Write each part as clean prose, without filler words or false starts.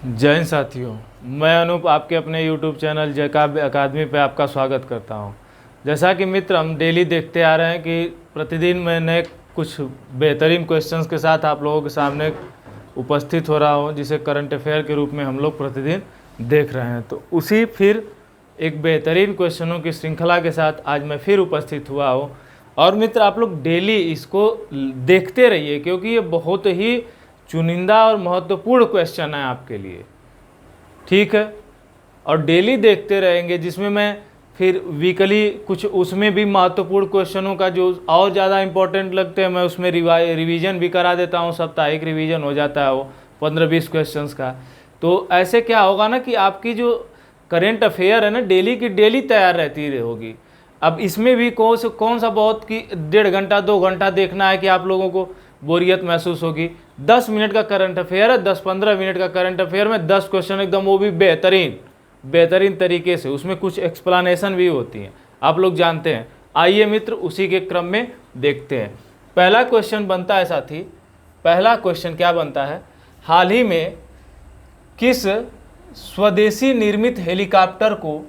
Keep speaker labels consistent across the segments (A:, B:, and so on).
A: जय हिंद साथियों, मैं अनूप आपके अपने YouTube चैनल जैकाब अकादमी पे आपका स्वागत करता हूं। जैसा कि मित्र हम डेली देखते आ रहे हैं कि प्रतिदिन मैं नए कुछ बेहतरीन क्वेश्चंस के साथ आप लोगों के सामने उपस्थित हो रहा हूं, जिसे करंट अफेयर के रूप में हम लोग प्रतिदिन देख रहे हैं। तो उसी फिर एक बेहतरीन क्वेश्चनों की श्रृंखला के साथ आज मैं फिर उपस्थित हुआ हूँ। और मित्र आप लोग डेली इसको देखते रहिए, क्योंकि ये बहुत ही चुनिंदा और महत्वपूर्ण क्वेश्चन है आपके लिए, ठीक है। और डेली देखते रहेंगे, जिसमें मैं फिर वीकली कुछ उसमें भी महत्वपूर्ण क्वेश्चनों का जो और ज़्यादा इंपॉर्टेंट लगते हैं मैं उसमें रिवीजन भी करा देता हूँ। साप्ताहिक रिवीजन हो जाता है वो 15-20 क्वेश्चंस का। तो ऐसे क्या होगा ना कि आपकी जो करेंट अफेयर है ना डेली की डेली तैयार रहती होगी। अब इसमें भी कौन सा बहुत कि 1.5 घंटा 2 घंटा देखना है कि आप लोगों को बोरियत महसूस होगी। 10 मिनट का करंट अफेयर है, 10-15 मिनट का करंट अफेयर में 10 क्वेश्चन एकदम, वो भी बेहतरीन तरीके से, उसमें कुछ एक्सप्लेनेशन भी होती हैं, आप लोग जानते हैं। आइए मित्र उसी के क्रम में देखते हैं। पहला क्वेश्चन बनता है साथी, पहला क्वेश्चन क्या बनता है, हाल ही में किस स्वदेशी निर्मित हेलीकॉप्टर को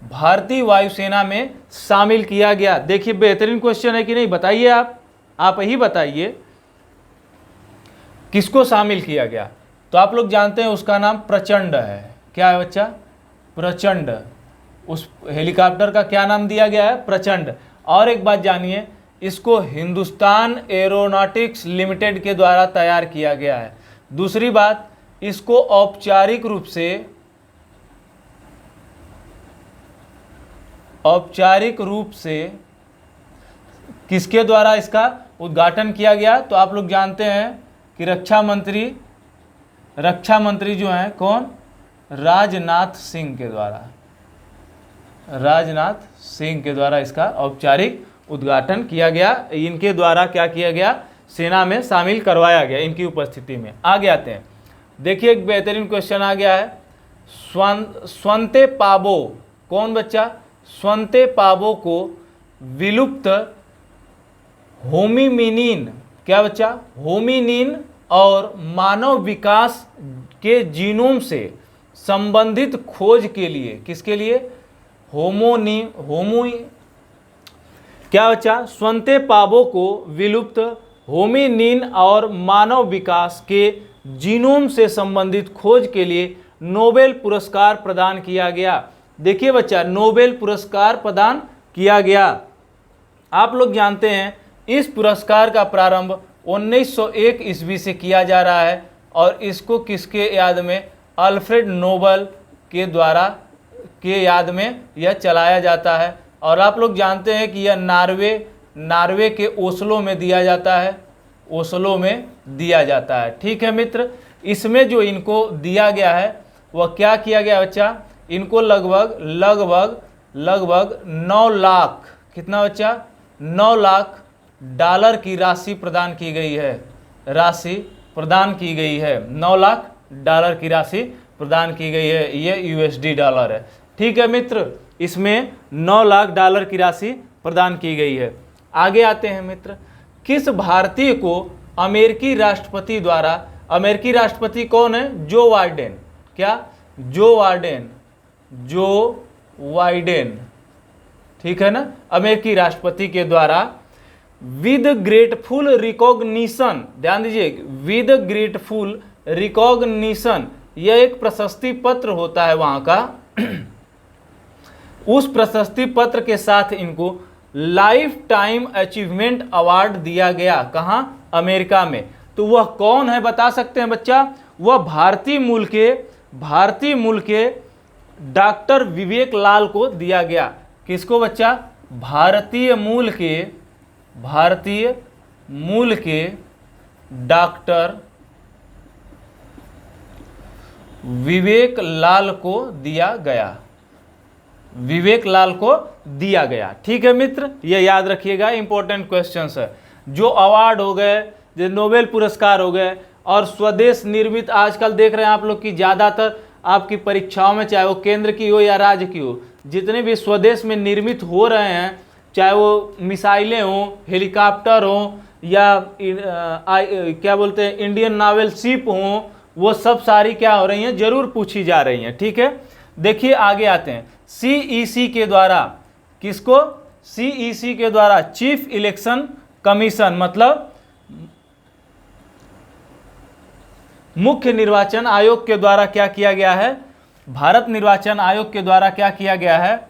A: भारतीय वायुसेना में शामिल किया गया। देखिए बेहतरीन क्वेश्चन है कि नहीं, बताइए आप ही बताइए किसको शामिल किया गया। तो आप लोग जानते हैं उसका नाम प्रचंड है। क्या है बच्चा? प्रचंड। उस हेलीकॉप्टर का क्या नाम दिया गया है? प्रचंड। और एक बात जानिए, इसको हिंदुस्तान एरोनॉटिक्स लिमिटेड के द्वारा तैयार किया गया है। दूसरी बात, इसको औपचारिक रूप से किसके द्वारा इसका उद्घाटन किया गया? तो आप लोग जानते हैं कि रक्षा मंत्री जो हैं कौन? राजनाथ सिंह के द्वारा इसका औपचारिक उद्घाटन किया गया। इनके द्वारा क्या किया गया? सेना में शामिल करवाया गया इनकी उपस्थिति में। आगे आते हैं, देखिए एक बेहतरीन क्वेश्चन आ गया है। स्वंते पाबो, कौन बच्चा? स्वंते पाबो को विलुप्त होमिनिन, क्या बच्चा? होमिनिन और मानव विकास के जीनोम से संबंधित खोज के लिए, किसके लिए? क्या बच्चा? स्वंते पाबो को विलुप्त होमिनिन और मानव विकास के जीनोम से संबंधित खोज के लिए नोबेल पुरस्कार प्रदान किया गया। देखिए बच्चा, नोबेल पुरस्कार प्रदान किया गया। आप लोग जानते हैं इस पुरस्कार का प्रारंभ 1901 ईस्वी से किया जा रहा है और इसको किसके याद में? अल्फ्रेड नोबेल के याद में यह चलाया जाता है। और आप लोग जानते हैं कि यह नार्वे के ओस्लो में दिया जाता है, ठीक है मित्र। इसमें जो इनको दिया गया है वह क्या किया गया बच्चा? इनको लगभग 9 लाख, कितना बच्चा? 9 लाख डॉलर की राशि प्रदान की गई है। 9 लाख डॉलर की राशि प्रदान की गई है। ये यूएसडी डॉलर है, ठीक है मित्र। इसमें 9 लाख डॉलर की राशि प्रदान की गई है। आगे आते हैं मित्र, किस भारतीय को अमेरिकी राष्ट्रपति द्वारा, अमेरिकी राष्ट्रपति कौन है? Joe Biden. क्या? जो बाइडेन, ठीक है ना। अमेरिकी राष्ट्रपति के द्वारा विद ग्रेटफुल रिकॉग्निशन, ध्यान दीजिए, विद ग्रेटफुल रिकॉग्निशन, यह एक प्रशस्ति पत्र होता है वहां का। उस प्रशस्ति पत्र के साथ इनको लाइफ टाइम अचीवमेंट अवार्ड दिया गया। कहां? अमेरिका में। तो वह कौन है बता सकते हैं बच्चा? वह भारतीय मूल के डॉक्टर विवेक लाल को दिया गया। किसको बच्चा? भारतीय मूल के डॉक्टर विवेक लाल को दिया गया, ठीक है मित्र। ये याद रखिएगा, इंपॉर्टेंट क्वेश्चंस है। जो अवार्ड हो गए, जो नोबेल पुरस्कार हो गए, और स्वदेश निर्मित आजकल देख रहे हैं आप लोग कि ज़्यादातर आपकी परीक्षाओं में, चाहे वो केंद्र की हो या राज्य की हो, जितने भी स्वदेश में निर्मित हो रहे हैं, चाहे वो मिसाइलें हों, हेलीकॉप्टर हों, या क्या बोलते हैं इंडियन नावल शिप हों, वो सब सारी क्या हो रही हैं, जरूर पूछी जा रही हैं। ठीक है, देखिए आगे आते हैं। सीईसी के द्वारा, किसको, सीईसी के द्वारा चीफ इलेक्शन कमीशन, मतलब मुख्य निर्वाचन आयोग के द्वारा क्या किया गया है, भारत निर्वाचन आयोग के द्वारा क्या किया गया है,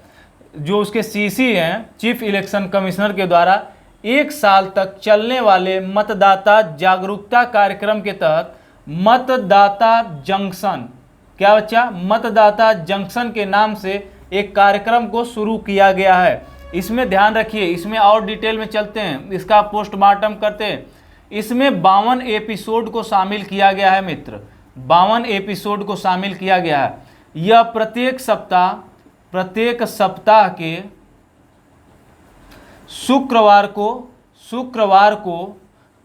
A: जो उसके सीसी हैं चीफ इलेक्शन कमिश्नर के द्वारा 1 साल तक चलने वाले मतदाता जागरूकता कार्यक्रम के तहत मतदाता जंक्शन, क्या बच्चा, मतदाता जंक्शन के नाम से एक कार्यक्रम को शुरू किया गया है। इसमें ध्यान रखिए, इसमें और डिटेल में चलते हैं, इसका पोस्टमार्टम करते हैं। इसमें 52 एपिसोड को शामिल किया गया है मित्र, 52 एपिसोड को शामिल किया गया है। यह प्रत्येक सप्ताह के शुक्रवार को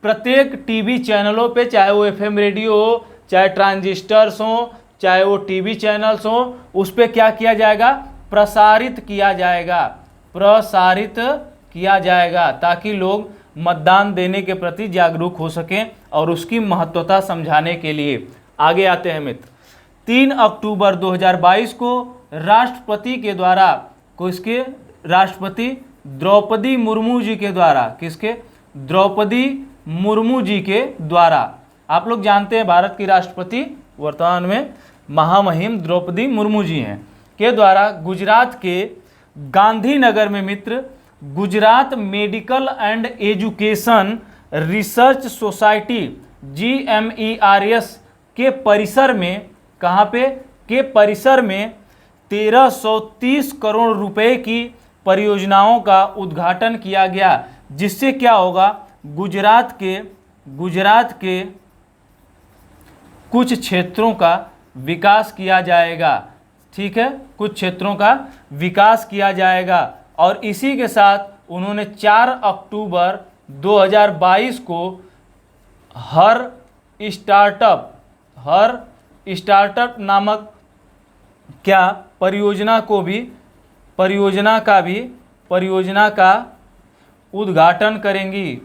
A: प्रत्येक टीवी चैनलों पे, चाहे वो एफएम रेडियो हो, चाहे ट्रांजिस्टर्स हो, चाहे वो टीवी चैनल्स हो, उस पे क्या किया जाएगा, प्रसारित किया जाएगा ताकि लोग मतदान देने के प्रति जागरूक हो सकें और उसकी महत्वता समझाने के लिए। आगे आते हैं मित्र। 3 अक्टूबर 2022 को राष्ट्रपति के द्वारा, किसके, राष्ट्रपति द्रौपदी मुर्मू जी के द्वारा, किसके, द्रौपदी मुर्मू जी के द्वारा, आप लोग जानते हैं भारत की राष्ट्रपति वर्तमान में महामहिम द्रौपदी मुर्मू जी हैं, के द्वारा गुजरात के गांधीनगर में मित्र Gujarat medical and education research society GMERS के परिसर में, कहाँ पे, के परिसर में 1330 करोड़ रुपए की परियोजनाओं का उद्घाटन किया गया, जिससे क्या होगा, गुजरात के कुछ क्षेत्रों का विकास किया जाएगा। ठीक है, कुछ क्षेत्रों का विकास किया जाएगा। और इसी के साथ उन्होंने 4 अक्टूबर 2022 को हर स्टार्टअप नामक क्या परियोजना का उद्घाटन करेंगी,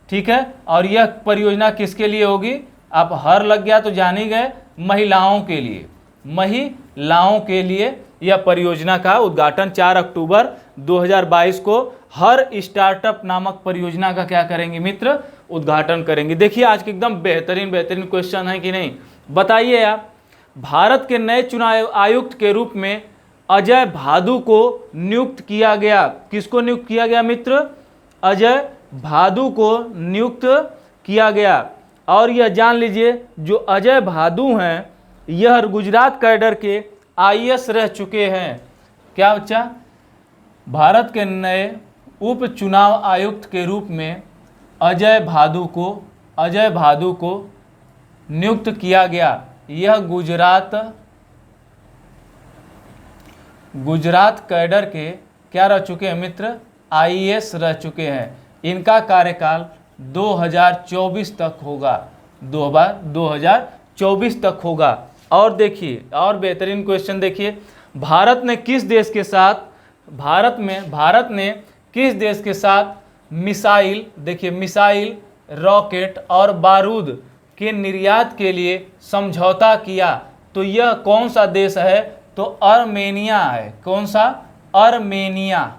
A: ठीक है। और यह परियोजना किसके लिए होगी, आप हर लग गया तो जान ही गए, महिलाओं के लिए यह परियोजना का उद्घाटन 4 अक्टूबर 2022 को हर स्टार्टअप नामक परियोजना का क्या करेंगे मित्र, उद्घाटन करेंगे। देखिए आज के एकदम बेहतरीन क्वेश्चन है कि नहीं, बताइए आप। भारत के नए चुनाव आयुक्त के रूप में अजय भादु को नियुक्त किया गया। किसको नियुक्त किया गया मित्र, अजय भादु को नियुक्त किया गया। और यह जान लीजिए जो अजय भादु हैं यह गुजरात कैडर के IAS रह चुके हैं। क्या बच्चा, भारत के नए उप चुनाव आयुक्त के रूप में अजय भादु को नियुक्त किया गया। यह गुजरात कैडर के क्या रह चुके हैं मित्र, IAS रह चुके हैं। इनका कार्यकाल 2024 तक होगा, 2024 तक होगा। और देखिए और बेहतरीन क्वेश्चन देखिए, भारत ने किस देश के साथ मिसाइल, देखिए मिसाइल, रॉकेट और बारूद के निर्यात के लिए समझौता किया। तो यह कौन सा देश है, तो आर्मेनिया है। कौन सा, आर्मेनिया।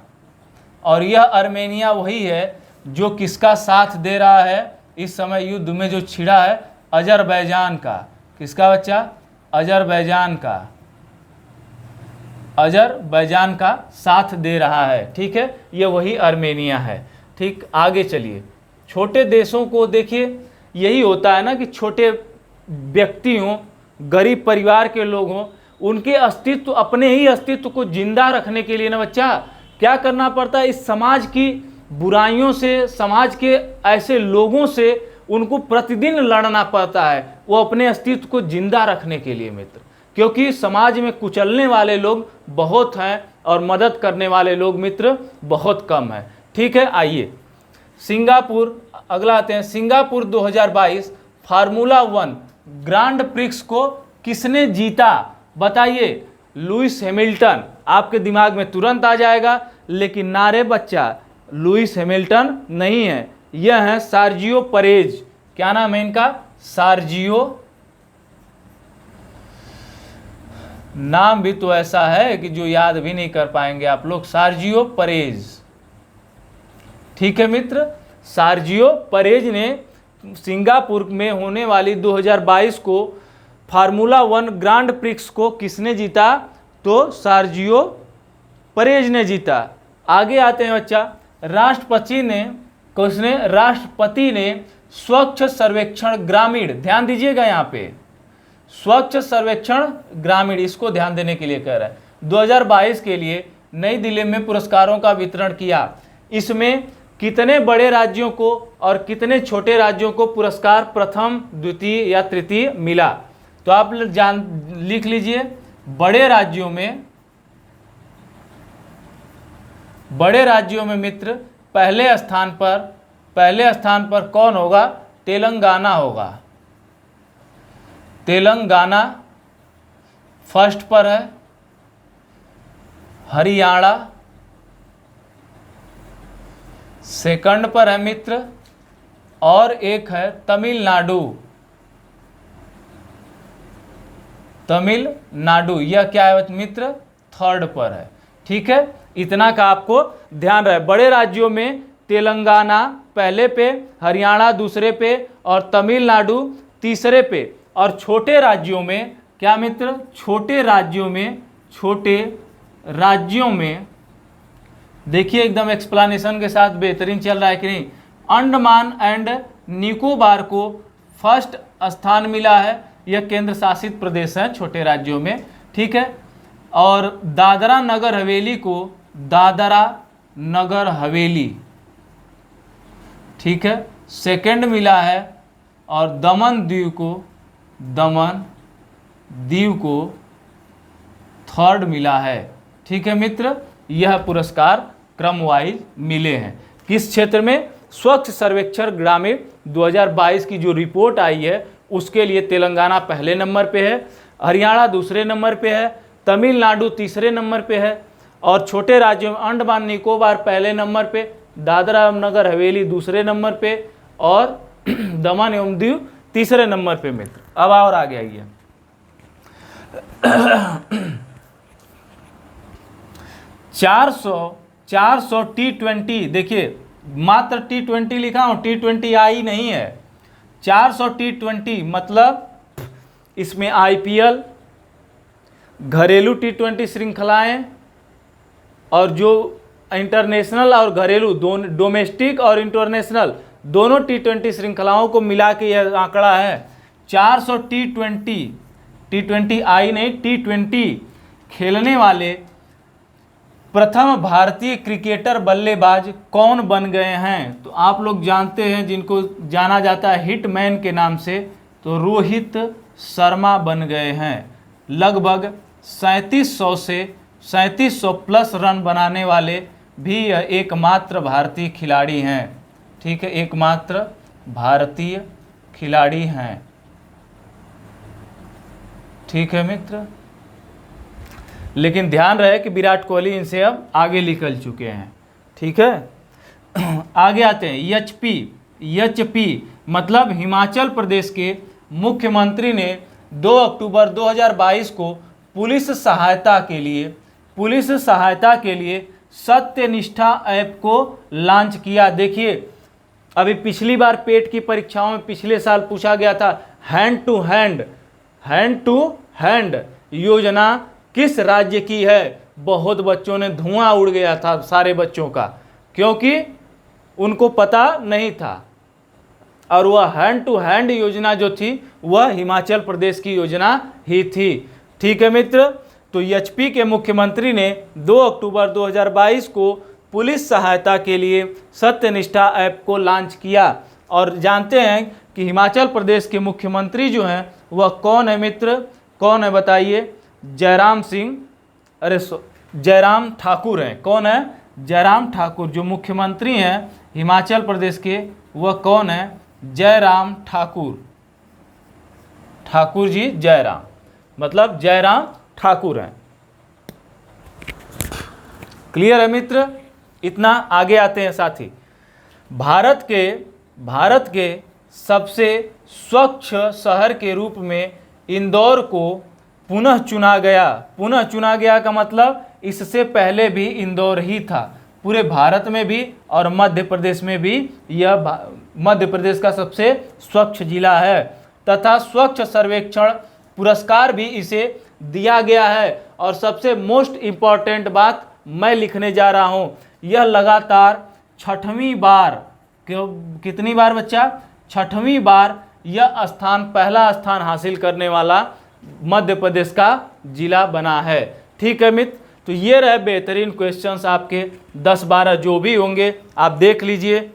A: और यह आर्मेनिया वही है जो किसका साथ दे रहा है इस समय युद्ध में जो छिड़ा है, अजरबैजान का। किसका बच्चा, अजरबैजान का साथ दे रहा है। ठीक है, ये वही आर्मेनिया है। ठीक, आगे चलिए। छोटे देशों को देखिए, यही होता है ना कि छोटे व्यक्ति हों, गरीब परिवार के लोग हों, उनके अस्तित्व, अपने ही अस्तित्व को जिंदा रखने के लिए ना बच्चा क्या करना पड़ता है, इस समाज की बुराइयों से, समाज के ऐसे लोगों से उनको प्रतिदिन लड़ना पड़ता है, वो अपने अस्तित्व को जिंदा रखने के लिए मित्र। क्योंकि समाज में कुचलने वाले लोग बहुत हैं और मदद करने वाले लोग मित्र बहुत कम हैं। ठीक है, आइए सिंगापुर, अगला आते हैं। सिंगापुर 2022 फार्मूला 1 ग्रांड प्रिक्स को किसने जीता, बताइए। Lewis Hamilton. आपके दिमाग में तुरंत आ जाएगा, लेकिन नारे बच्चा, लुइस हैमिल्टन नहीं है, यह है सर्जियो परेज। क्या नाम है इनका, सार्जियो, नाम भी तो ऐसा है कि जो याद भी नहीं कर पाएंगे आप लोग, सार्जियो परेज। ठीक है मित्र, सार्जियो परेज ने सिंगापुर में होने वाली 2022 को फार्मूला 1 ग्रांड प्रिक्स को किसने जीता? तो सार्जियो परेज ने जीता। आगे आते हैं बच्चा, राष्ट्रपति ने स्वच्छ सर्वेक्षण ग्रामीण, ध्यान दीजिएगा यहाँ पे, स्वच्छ सर्वेक्षण ग्रामीण, इसको ध्यान देने के लिए कह रहा है, 2022 के लिए नई दिल्ली में पुरस्कारों का वितरण किया। इसमें कितने बड़े राज्यों को और कितने छोटे राज्यों को पुरस्कार प्रथम, द्वितीय या तृतीय मिला? तो आप लिख लीजिए, बड़े राज्यों में मित्र पहले स्थान पर कौन होगा? तेलंगाना होगा। तेलंगाना फर्स्ट पर है, हरियाणा सेकंड पर है मित्र, और एक है तमिलनाडु, यह क्या है मित्र? थर्ड पर है। ठीक है, इतना का आपको ध्यान रहे। बड़े राज्यों में तेलंगाना पहले पे, हरियाणा दूसरे पे और तमिलनाडु तीसरे पे, और छोटे राज्यों में क्या मित्र? छोटे राज्यों में देखिए एकदम एक्सप्लेनेशन के साथ बेहतरीन चल रहा है कि नहीं। अंडमान एंड निकोबार को फर्स्ट स्थान मिला है, यह केंद्र शासित प्रदेश है छोटे राज्यों में। ठीक है, और दादरा नगर हवेली को दादरा नगर हवेली, ठीक है, सेकंड मिला है, और दमन दीव को थर्ड मिला है। ठीक है मित्र, यह पुरस्कार क्रम वाइज मिले हैं। किस क्षेत्र में? स्वच्छ सर्वेक्षण ग्रामीण 2022 की जो रिपोर्ट आई है उसके लिए तेलंगाना पहले नंबर पे है, हरियाणा दूसरे नंबर पे है, तमिलनाडु तीसरे नंबर पे है, और छोटे राज्यों में अंडमान निकोबार पहले नंबर पे, दादरा नगर हवेली दूसरे नंबर पे, और दमन एवं दीव तीसरे नंबर पे मित्र। अब और आगे आइए, 400 T20, देखिए मात्र T20 लिखा हूँ, T20 आई नहीं है। 400 T20 मतलब इसमें IPL, घरेलू T20 श्रृंखलाएं, और जो इंटरनेशनल और घरेलू दोनों, डोमेस्टिक और इंटरनेशनल दोनों T20 श्रृंखलाओं को मिला के यह आंकड़ा है 400 T20 आई नहीं, T20 खेलने वाले प्रथम भारतीय क्रिकेटर बल्लेबाज कौन बन गए हैं? तो आप लोग जानते हैं, जिनको जाना जाता है हिटमैन के नाम से, तो रोहित शर्मा बन गए हैं। लगभग 3700 प्लस रन बनाने वाले भी यह एकमात्र भारतीय खिलाड़ी हैं। ठीक है, एकमात्र भारतीय खिलाड़ी हैं। ठीक है मित्र, लेकिन ध्यान रहे कि विराट कोहली इनसे अब आगे निकल चुके हैं। ठीक है, आगे आते हैं। एचपी मतलब हिमाचल प्रदेश के मुख्यमंत्री ने 2 अक्टूबर 2022 को पुलिस सहायता के लिए सत्यनिष्ठा ऐप को लॉन्च किया। देखिए, अभी पिछली बार पेट की परीक्षाओं में पिछले साल पूछा गया था हैंड टू हैंड योजना किस राज्य की है? बहुत बच्चों ने धुआं उड़ गया था, सारे बच्चों का, क्योंकि उनको पता नहीं था। और वह हैंड टू हैंड योजना जो थी वह हिमाचल प्रदेश की योजना ही थी। ठीक है मित्र, तो एचपी के मुख्यमंत्री ने 2 अक्टूबर 2022 को पुलिस सहायता के लिए सत्यनिष्ठा ऐप को लॉन्च किया। और जानते हैं कि हिमाचल प्रदेश के मुख्यमंत्री जो हैं वह कौन है मित्र? कौन है बताइए? जयराम ठाकुर हैं। कौन है? जयराम ठाकुर। जो मुख्यमंत्री हैं हिमाचल प्रदेश के वह कौन है? जयराम ठाकुर जी, जयराम मतलब जयराम ठाकुर हैं। क्लियर है मित्र? इतना। आगे आते हैं साथी। भारत के सबसे स्वच्छ शहर के रूप में इंदौर को पुनः चुना गया। पुनः चुना गया का मतलब इससे पहले भी इंदौर ही था, पूरे भारत में भी और मध्य प्रदेश में भी यह मध्य प्रदेश का सबसे स्वच्छ जिला है, तथा स्वच्छ सर्वेक्षण पुरस्कार भी इसे दिया गया है। और सबसे मोस्ट इम्पॉर्टेंट बात मैं लिखने जा रहा हूँ, यह लगातार 6वीं बार, कितनी बार बच्चा, 6वीं बार यह स्थान, पहला स्थान हासिल करने वाला मध्य प्रदेश का जिला बना है। ठीक है मित्र, तो ये रहे बेहतरीन क्वेश्चंस आपके 10-12 जो भी होंगे आप देख लीजिए।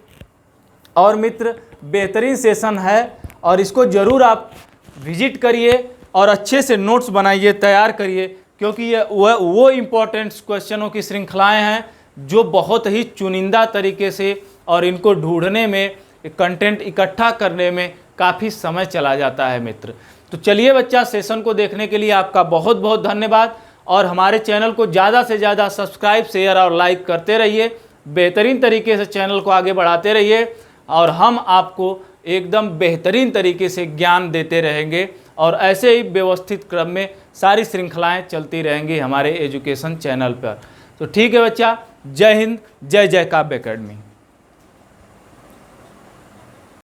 A: और मित्र बेहतरीन सेशन है और इसको ज़रूर आप विजिट करिए और अच्छे से नोट्स बनाइए, तैयार करिए, क्योंकि ये वो इम्पोर्टेंट क्वेश्चनों की श्रृंखलाएं हैं जो बहुत ही चुनिंदा तरीके से, और इनको ढूंढने में, कंटेंट इकट्ठा करने में काफ़ी समय चला जाता है मित्र। तो चलिए बच्चा, सेशन को देखने के लिए आपका बहुत बहुत धन्यवाद, और हमारे चैनल को ज़्यादा से ज़्यादा सब्सक्राइब, शेयर और लाइक करते रहिए। बेहतरीन तरीके से चैनल को आगे बढ़ाते रहिए और हम आपको एकदम बेहतरीन तरीके से ज्ञान देते रहेंगे, और ऐसे ही व्यवस्थित क्रम में सारी श्रृंखलाएं चलती रहेंगी हमारे एजुकेशन चैनल पर। तो ठीक है बच्चा, जय हिंद, जय जय काव्य अकेडमी।